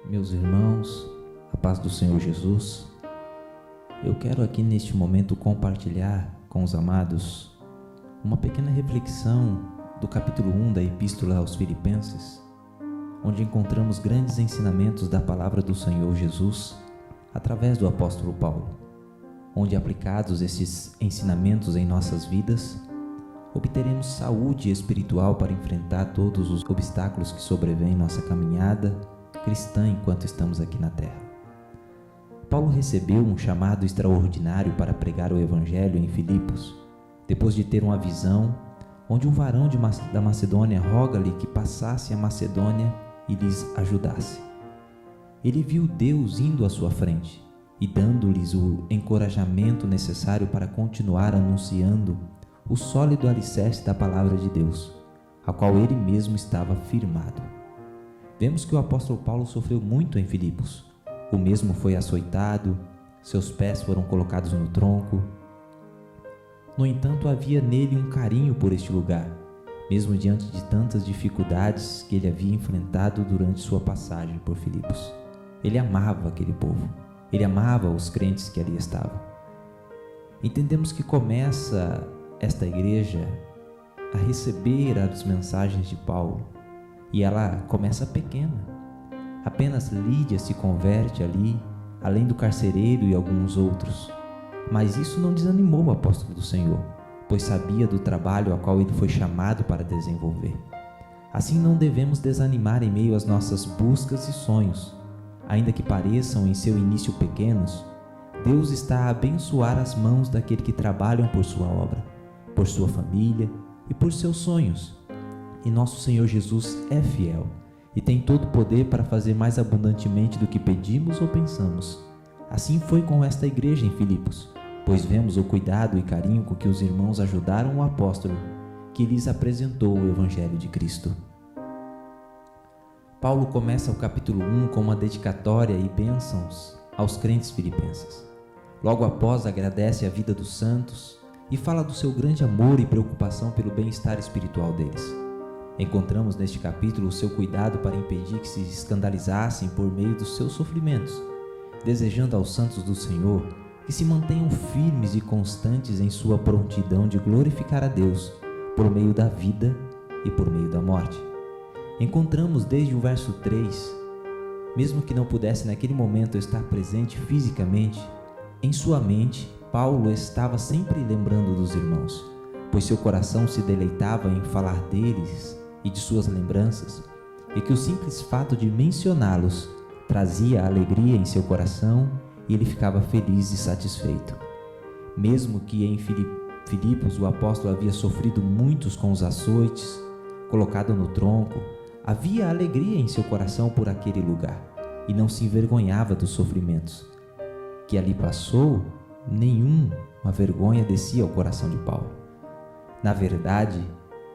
Meus irmãos, a paz do Senhor Jesus, eu quero aqui neste momento compartilhar com os amados uma pequena reflexão do capítulo 1 da Epístola aos Filipenses, onde encontramos grandes ensinamentos da palavra do Senhor Jesus através do apóstolo Paulo, onde aplicados esses ensinamentos em nossas vidas, obteremos saúde espiritual para enfrentar todos os obstáculos que sobrevêm em nossa caminhada cristã enquanto estamos aqui na terra. Paulo recebeu um chamado extraordinário para pregar o Evangelho em Filipos, depois de ter uma visão onde um varão da Macedônia roga-lhe que passasse a Macedônia e lhes ajudasse. Ele viu Deus indo à sua frente e dando-lhes o encorajamento necessário para continuar anunciando o sólido alicerce da palavra de Deus, a qual ele mesmo estava firmado. Vemos que o apóstolo Paulo sofreu muito em Filipos. O mesmo foi açoitado, seus pés foram colocados no tronco. No entanto, havia nele um carinho por este lugar, mesmo diante de tantas dificuldades que ele havia enfrentado durante sua passagem por Filipos. Ele amava aquele povo, ele amava os crentes que ali estavam. Entendemos que começa esta igreja a receber as mensagens de Paulo, e ela começa pequena. Apenas Lídia se converte ali, além do carcereiro e alguns outros. Mas isso não desanimou o apóstolo do Senhor, pois sabia do trabalho a qual ele foi chamado para desenvolver. Assim não devemos desanimar em meio às nossas buscas e sonhos. Ainda que pareçam em seu início pequenos, Deus está a abençoar as mãos daqueles que trabalham por sua obra, por sua família e por seus sonhos. E nosso Senhor Jesus é fiel e tem todo o poder para fazer mais abundantemente do que pedimos ou pensamos. Assim foi com esta igreja em Filipos, pois vemos o cuidado e carinho com que os irmãos ajudaram o apóstolo, que lhes apresentou o Evangelho de Cristo. Paulo começa o capítulo 1 com uma dedicatória e bênçãos aos crentes filipenses. Logo após, agradece a vida dos santos e fala do seu grande amor e preocupação pelo bem-estar espiritual deles. Encontramos neste capítulo o seu cuidado para impedir que se escandalizassem por meio dos seus sofrimentos, desejando aos santos do Senhor que se mantenham firmes e constantes em sua prontidão de glorificar a Deus por meio da vida e por meio da morte. Encontramos desde o verso 3, mesmo que não pudesse naquele momento estar presente fisicamente, em sua mente, Paulo estava sempre lembrando dos irmãos, pois seu coração se deleitava em falar deles e de suas lembranças, e que o simples fato de mencioná-los trazia alegria em seu coração e ele ficava feliz e satisfeito. Mesmo que em Filipos o apóstolo havia sofrido muitos com os açoites, colocado no tronco, havia alegria em seu coração por aquele lugar e não se envergonhava dos sofrimentos que ali passou. Nenhuma vergonha descia ao coração de Paulo. Na verdade,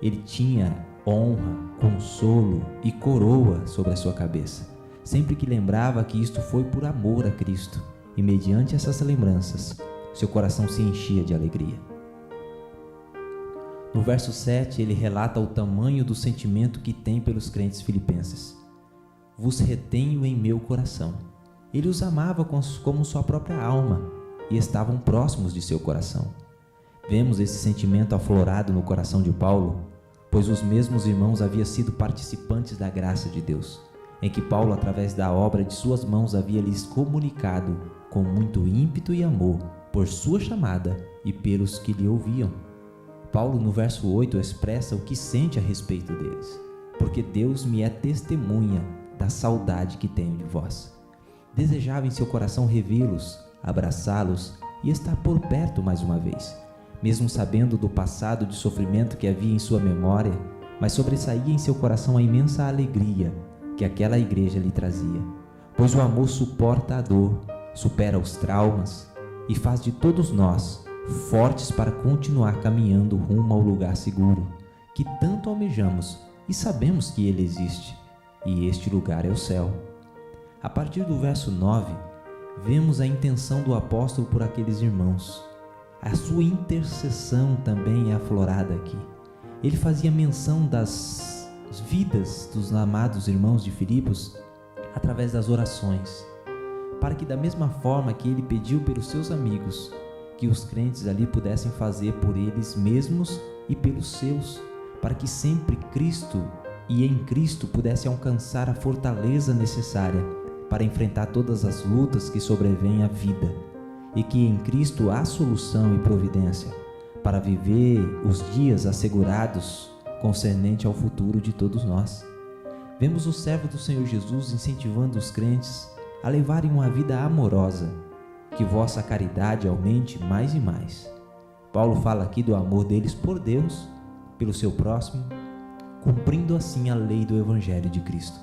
ele tinha honra, consolo e coroa sobre a sua cabeça, sempre que lembrava que isto foi por amor a Cristo, e mediante essas lembranças, seu coração se enchia de alegria. No verso 7, ele relata o tamanho do sentimento que tem pelos crentes filipenses. Vos retenho em meu coração. Ele os amava como sua própria alma e estavam próximos de seu coração. Vemos esse sentimento aflorado no coração de Paulo, pois os mesmos irmãos haviam sido participantes da graça de Deus, em que Paulo, através da obra de suas mãos, havia lhes comunicado com muito ímpeto e amor por sua chamada e pelos que lhe ouviam. Paulo, no verso 8, expressa o que sente a respeito deles: porque Deus me é testemunha da saudade que tenho de vós. Desejava em seu coração revê-los, abraçá-los e estar por perto mais uma vez, mesmo sabendo do passado de sofrimento que havia em sua memória, mas sobressaía em seu coração a imensa alegria que aquela igreja lhe trazia, pois o amor suporta a dor, supera os traumas e faz de todos nós fortes para continuar caminhando rumo ao lugar seguro que tanto almejamos e sabemos que ele existe, e este lugar é o céu. A partir do verso 9, vemos a intenção do apóstolo por aqueles irmãos. A sua intercessão também é aflorada aqui. Ele fazia menção das vidas dos amados irmãos de Filipos, através das orações, para que da mesma forma que ele pediu pelos seus amigos, que os crentes ali pudessem fazer por eles mesmos e pelos seus, para que sempre Cristo e em Cristo pudessem alcançar a fortaleza necessária para enfrentar todas as lutas que sobrevêm à vida, e que em Cristo há solução e providência para viver os dias assegurados concernente ao futuro de todos nós. Vemos o servo do Senhor Jesus incentivando os crentes a levarem uma vida amorosa, que vossa caridade aumente mais e mais. Paulo fala aqui do amor deles por Deus, pelo seu próximo, cumprindo assim a lei do Evangelho de Cristo.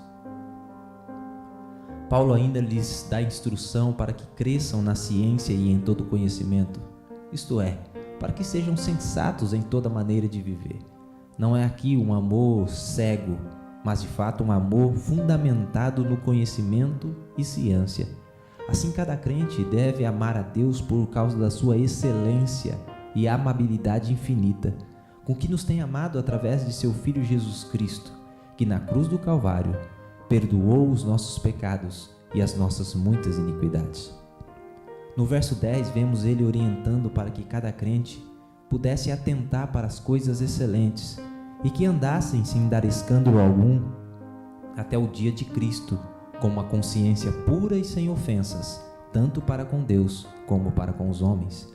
Paulo ainda lhes dá instrução para que cresçam na ciência e em todo conhecimento, isto é, para que sejam sensatos em toda maneira de viver. Não é aqui um amor cego, mas de fato um amor fundamentado no conhecimento e ciência. Assim, cada crente deve amar a Deus por causa da sua excelência e amabilidade infinita, com que nos tem amado através de seu Filho Jesus Cristo, que na cruz do Calvário perdoou os nossos pecados e as nossas muitas iniquidades. No verso 10, vemos ele orientando para que cada crente pudesse atentar para as coisas excelentes e que andassem sem dar escândalo algum até o dia de Cristo, com uma consciência pura e sem ofensas, tanto para com Deus como para com os homens.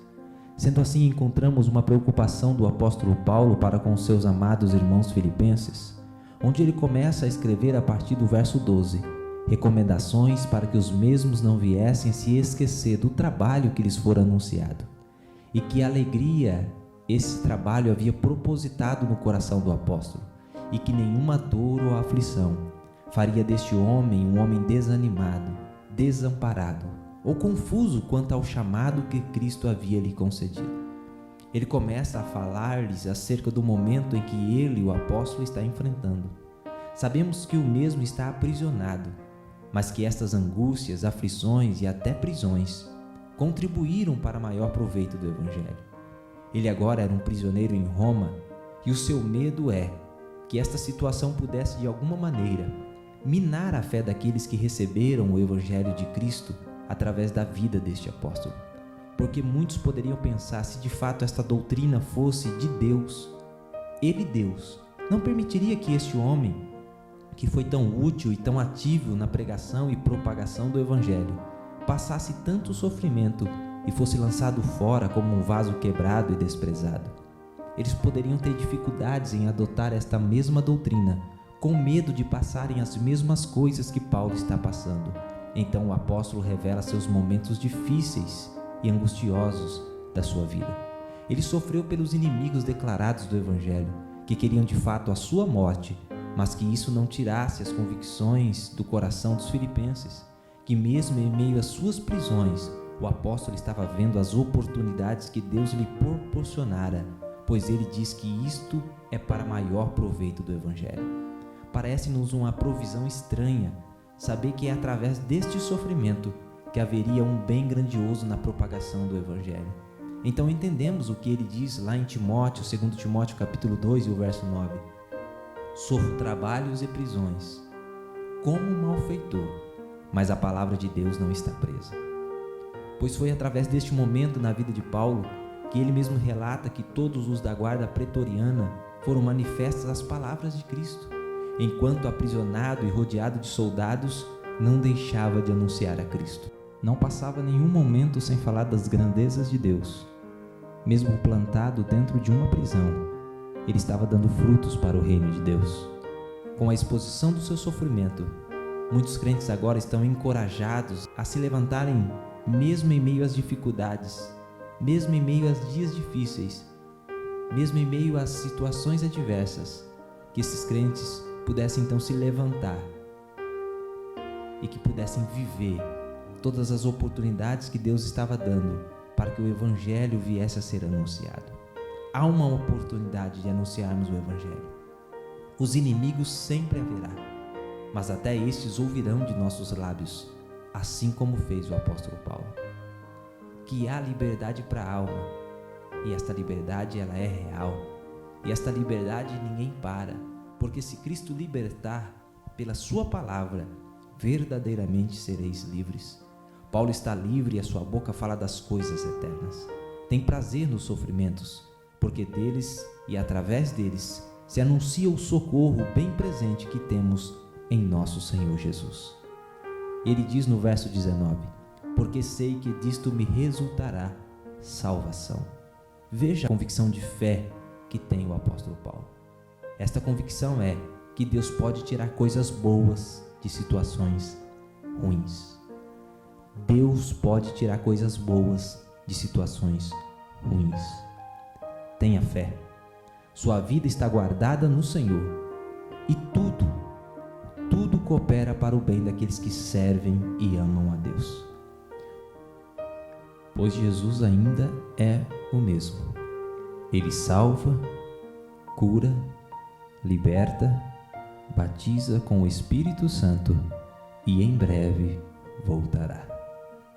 Sendo assim, encontramos uma preocupação do apóstolo Paulo para com seus amados irmãos filipenses, onde ele começa a escrever a partir do verso 12, recomendações para que os mesmos não viessem se esquecer do trabalho que lhes fora anunciado, e que alegria esse trabalho havia propositado no coração do apóstolo, e que nenhuma dor ou aflição faria deste homem um homem desanimado, desamparado ou confuso quanto ao chamado que Cristo havia lhe concedido. Ele começa a falar-lhes acerca do momento em que ele, o apóstolo, está enfrentando. Sabemos que o mesmo está aprisionado, mas que estas angústias, aflições e até prisões contribuíram para maior proveito do Evangelho. Ele agora era um prisioneiro em Roma e o seu medo é que esta situação pudesse de alguma maneira minar a fé daqueles que receberam o Evangelho de Cristo através da vida deste apóstolo. Porque muitos poderiam pensar, se de fato esta doutrina fosse de Deus, ele, Deus, não permitiria que este homem, que foi tão útil e tão ativo na pregação e propagação do Evangelho, passasse tanto sofrimento e fosse lançado fora como um vaso quebrado e desprezado. Eles poderiam ter dificuldades em adotar esta mesma doutrina, com medo de passarem as mesmas coisas que Paulo está passando. Então o apóstolo revela seus momentos difíceis e angustiosos da sua vida. Ele sofreu pelos inimigos declarados do Evangelho, que queriam de fato a sua morte, mas que isso não tirasse as convicções do coração dos filipenses, que mesmo em meio às suas prisões, o apóstolo estava vendo as oportunidades que Deus lhe proporcionara, pois ele diz que isto é para maior proveito do Evangelho. Parece-nos uma provisão estranha saber que é através deste sofrimento que haveria um bem grandioso na propagação do Evangelho. Então entendemos o que ele diz lá em Timóteo, 2 Timóteo capítulo 2 e o verso 9. Sofro trabalhos e prisões, como um malfeitor, mas a palavra de Deus não está presa. Pois foi através deste momento na vida de Paulo que ele mesmo relata que todos os da guarda pretoriana foram manifestas as palavras de Cristo, enquanto aprisionado e rodeado de soldados, não deixava de anunciar a Cristo. Não passava nenhum momento sem falar das grandezas de Deus. Mesmo plantado dentro de uma prisão, ele estava dando frutos para o reino de Deus. Com a exposição do seu sofrimento, muitos crentes agora estão encorajados a se levantarem mesmo em meio às dificuldades, mesmo em meio aos dias difíceis, mesmo em meio às situações adversas, que esses crentes pudessem então se levantar e que pudessem viver todas as oportunidades que Deus estava dando para que o Evangelho viesse a ser anunciado. Há uma oportunidade de anunciarmos o Evangelho. Os inimigos sempre haverá, mas até estes ouvirão de nossos lábios, assim como fez o apóstolo Paulo. Que há liberdade para a alma, e esta liberdade ela é real, e esta liberdade ninguém para, porque se Cristo libertar pela sua palavra, verdadeiramente sereis livres. Paulo está livre e a sua boca fala das coisas eternas. Tem prazer nos sofrimentos, porque deles e através deles se anuncia o socorro bem presente que temos em nosso Senhor Jesus. Ele diz no verso 19: porque sei que disto me resultará salvação. Veja a convicção de fé que tem o apóstolo Paulo. Esta convicção é que Deus pode tirar coisas boas de situações ruins. Deus pode tirar coisas boas de situações ruins. Tenha fé. Sua vida está guardada no Senhor. E tudo coopera para o bem daqueles que servem e amam a Deus. Pois Jesus ainda é o mesmo. Ele salva, cura, liberta, batiza com o Espírito Santo e em breve voltará.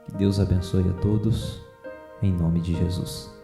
Que Deus abençoe a todos, em nome de Jesus.